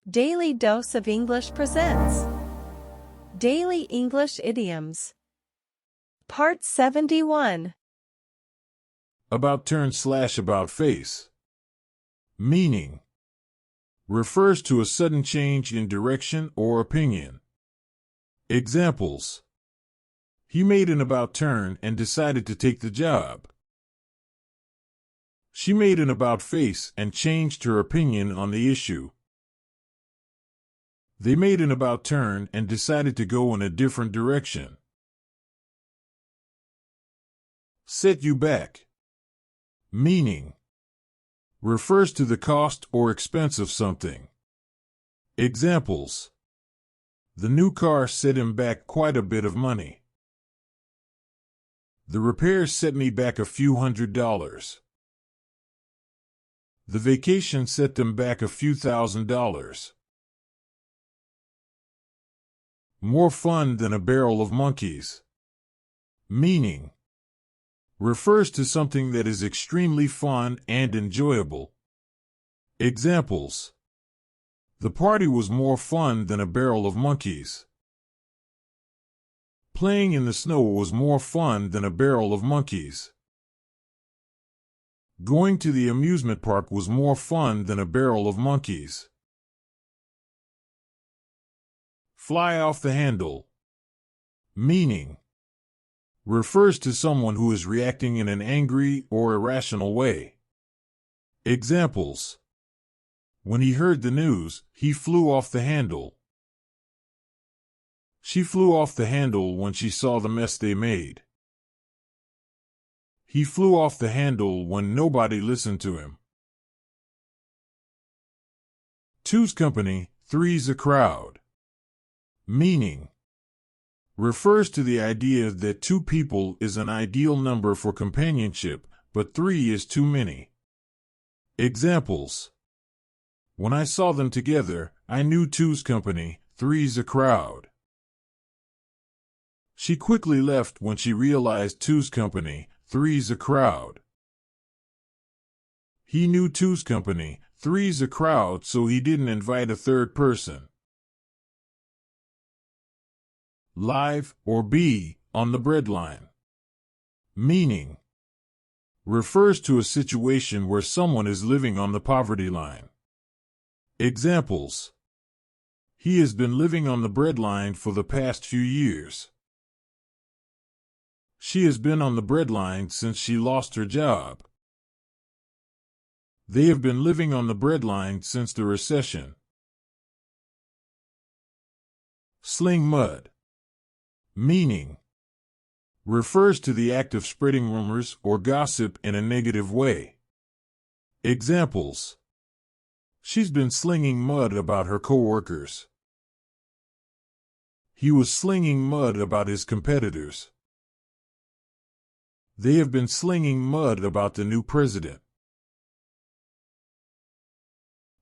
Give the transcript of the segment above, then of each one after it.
Daily Dose of English presents Daily English Idioms. Part 71. About turn / about face. Meaning. Refers to a sudden change in direction or opinion. Examples. He made an about turn and decided to take the job. She made an about face and changed her opinion on the issue. They made an about turn and decided to go in a different direction. Set you back. Meaning. Refers to the cost or expense of something. Examples. The new car set him back quite a bit of money. The repairs set me back a few $100s. The vacation set them back a few $1,000s. More fun than a barrel of monkeys. Meaning. Refers to something that is extremely fun and enjoyable. Examples. The party was more fun than a barrel of monkeys. Playing in the snow was more fun than a barrel of monkeys. Going to the amusement park was more fun than a barrel of monkeys. Fly off the handle. Meaning. Refers to someone who is reacting in an angry or irrational way. Examples. When he heard the news, he flew off the handle. She flew off the handle when she saw the mess they made. He flew off the handle when nobody listened to him. Two's company, three's a crowd. Meaning. Refers to the idea that two people is an ideal number for companionship, but three is too many. Examples. When I saw them together, I knew two's company, three's a crowd. She quickly left when she realized two's company, three's a crowd. He knew two's company, three's a crowd, so he didn't invite a third person. Live, or be, on the breadline. Meaning. Refers to a situation where someone is living on the poverty line. Examples. He has been living on the breadline for the past few years. She has been on the breadline since she lost her job. They have been living on the breadline since the recession. Sling mud. Meaning. Refers to the act of spreading rumors or gossip in a negative way. Examples. She's been slinging mud about her coworkers. He was slinging mud about his competitors. They have been slinging mud about the new president.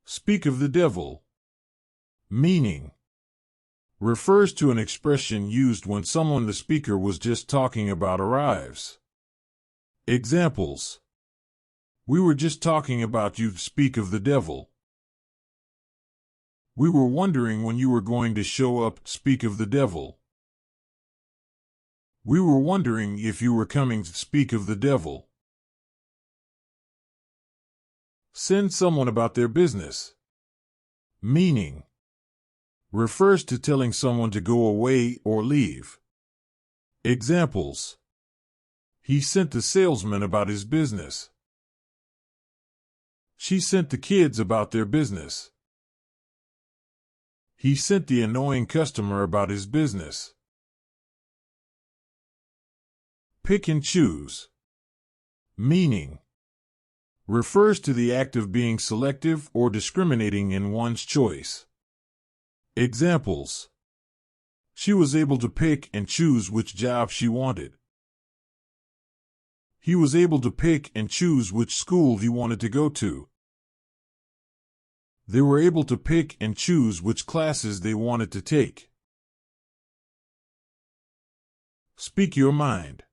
Speak of the devil. Meaning. Refers to an expression used when someone the speaker was just talking about arrives. Examples. We were just talking about you. Speak of the devil. We were wondering when you were going to show up. Speak of the devil. We were wondering if you were coming. Speak of the devil. Send someone about their business. Meaning. Refers to telling someone to go away or leave. Examples. He sent the salesman about his business. She sent the kids about their business. He sent the annoying customer about his business. Pick and choose. Meaning. Refers to the act of being selective or discriminating in one's choice. Examples. She was able to pick and choose which job she wanted. He was able to pick and choose which school he wanted to go to. They were able to pick and choose which classes they wanted to take. Speak your mind.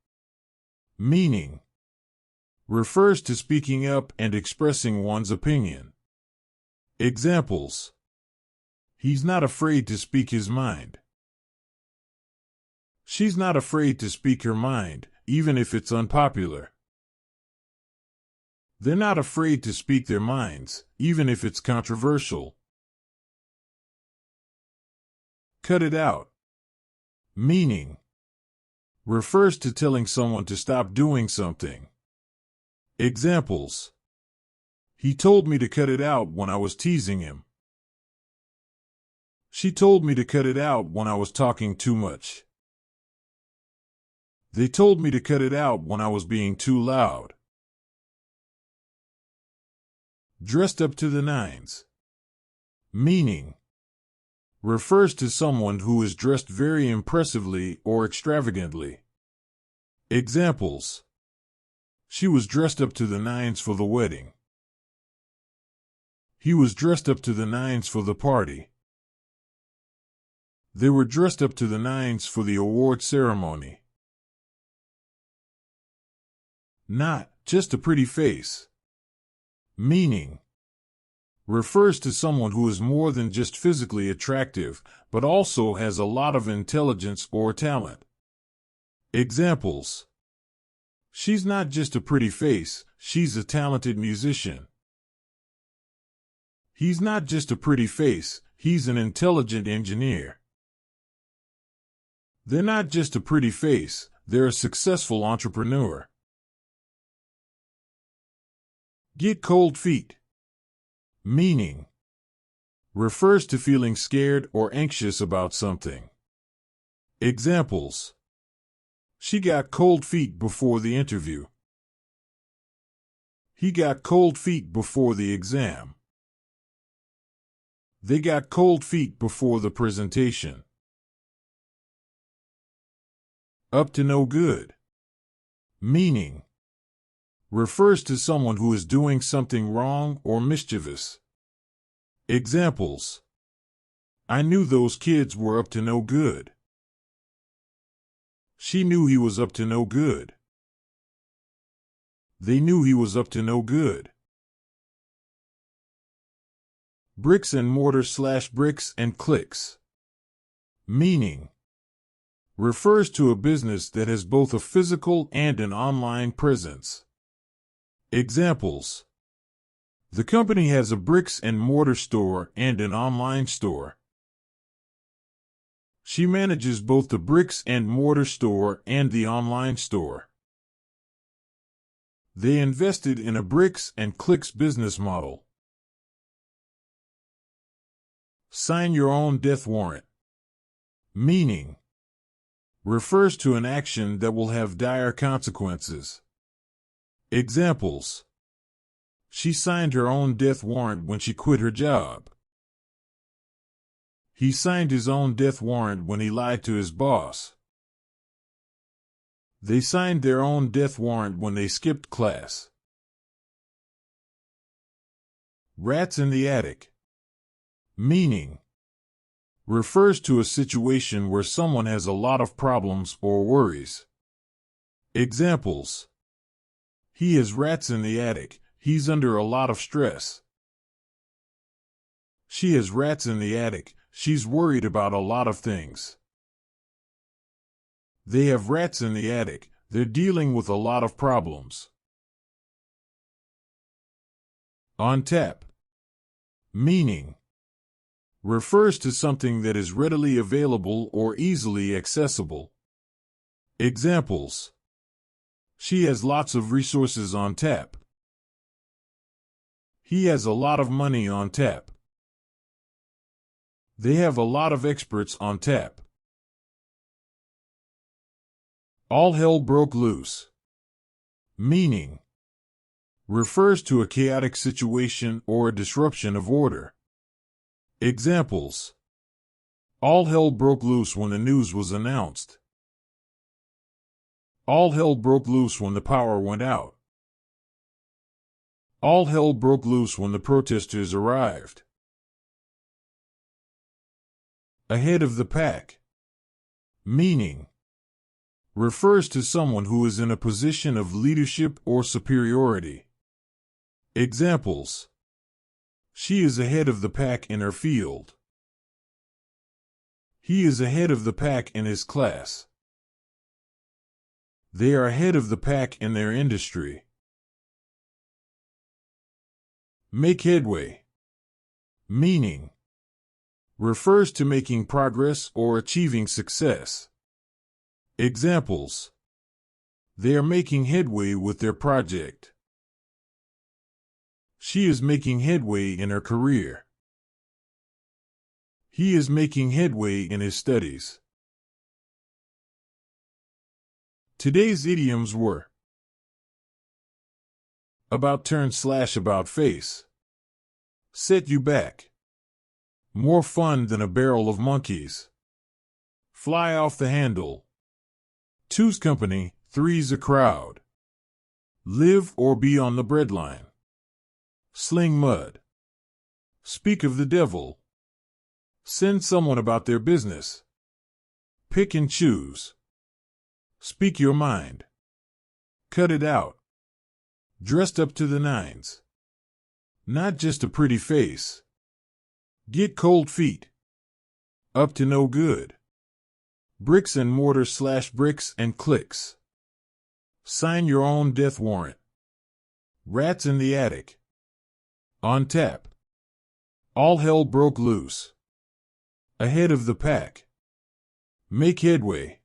Meaning. Refers to speaking up and expressing one's opinion. Examples. He's not afraid to speak his mind. She's not afraid to speak her mind, even if it's unpopular. They're not afraid to speak their minds, even if it's controversial. Cut it out. Meaning. Refers to telling someone to stop doing something. Examples. He told me to cut it out when I was teasing him. She told me to cut it out when I was talking too much. They told me to cut it out when I was being too loud. Dressed up to the nines. Meaning. Refers to someone who is dressed very impressively or extravagantly. Examples. She was dressed up to the nines for the wedding. He was dressed up to the nines for the party. They were dressed up to the nines for the award ceremony. Not just a pretty face. Meaning. Refers to someone who is more than just physically attractive, but also has a lot of intelligence or talent. Examples. She's not just a pretty face, she's a talented musician. He's not just a pretty face, he's an intelligent engineer. They're not just a pretty face, they're a successful entrepreneur. Get cold feet. Meaning. Refers to feeling scared or anxious about something. Examples. She got cold feet before the interview. He got cold feet before the exam. They got cold feet before the presentation. Up to no good. Meaning. Refers to someone who is doing something wrong or mischievous. Examples. I knew those kids were up to no good. She knew he was up to no good. They knew he was up to no good. Bricks and mortar / bricks and clicks. Meaning. Refers to a business that has both a physical and an online presence. Examples. The company has a bricks and mortar store and an online store. She manages both the bricks and mortar store and the online store. They invested in a bricks and clicks business model. Sign your own death warrant. Meaning. Refers to an action that will have dire consequences. Examples. She signed her own death warrant when she quit her job. He signed his own death warrant when he lied to his boss. They signed their own death warrant when they skipped class. Rats in the attic. Meaning. Refers to a situation where someone has a lot of problems or worries. Examples. He has rats in the attic, he's under a lot of stress. She has rats in the attic, she's worried about a lot of things. They have rats in the attic, they're dealing with a lot of problems. On tap. Meaning. Refers to something that is readily available or easily accessible. Examples. She has lots of resources on tap. He has a lot of money on tap. They have a lot of experts on tap. All hell broke loose. Meaning. Refers to a chaotic situation or a disruption of order. Examples. All hell broke loose when the news was announced. All hell broke loose when the power went out. All hell broke loose when the protesters arrived. Ahead of the pack. Meaning. Refers to someone who is in a position of leadership or superiority. Examples. She is ahead of the pack in her field. He is ahead of the pack in his class. They are ahead of the pack in their industry. Make headway. Meaning. Refers to making progress or achieving success. Examples. They are making headway with their project. She is making headway in her career. He is making headway in his studies. Today's idioms were about turn / about face, set you back, more fun than a barrel of monkeys, fly off the handle, two's company, three's a crowd, live or be on the breadline, sling mud, speak of the devil, send someone about their business, pick and choose, speak your mind, cut it out, dressed up to the nines, not just a pretty face, get cold feet, up to no good, bricks and mortar / bricks and clicks, sign your own death warrant, rats in the attic, on tap, all hell broke loose, ahead of the pack, make headway.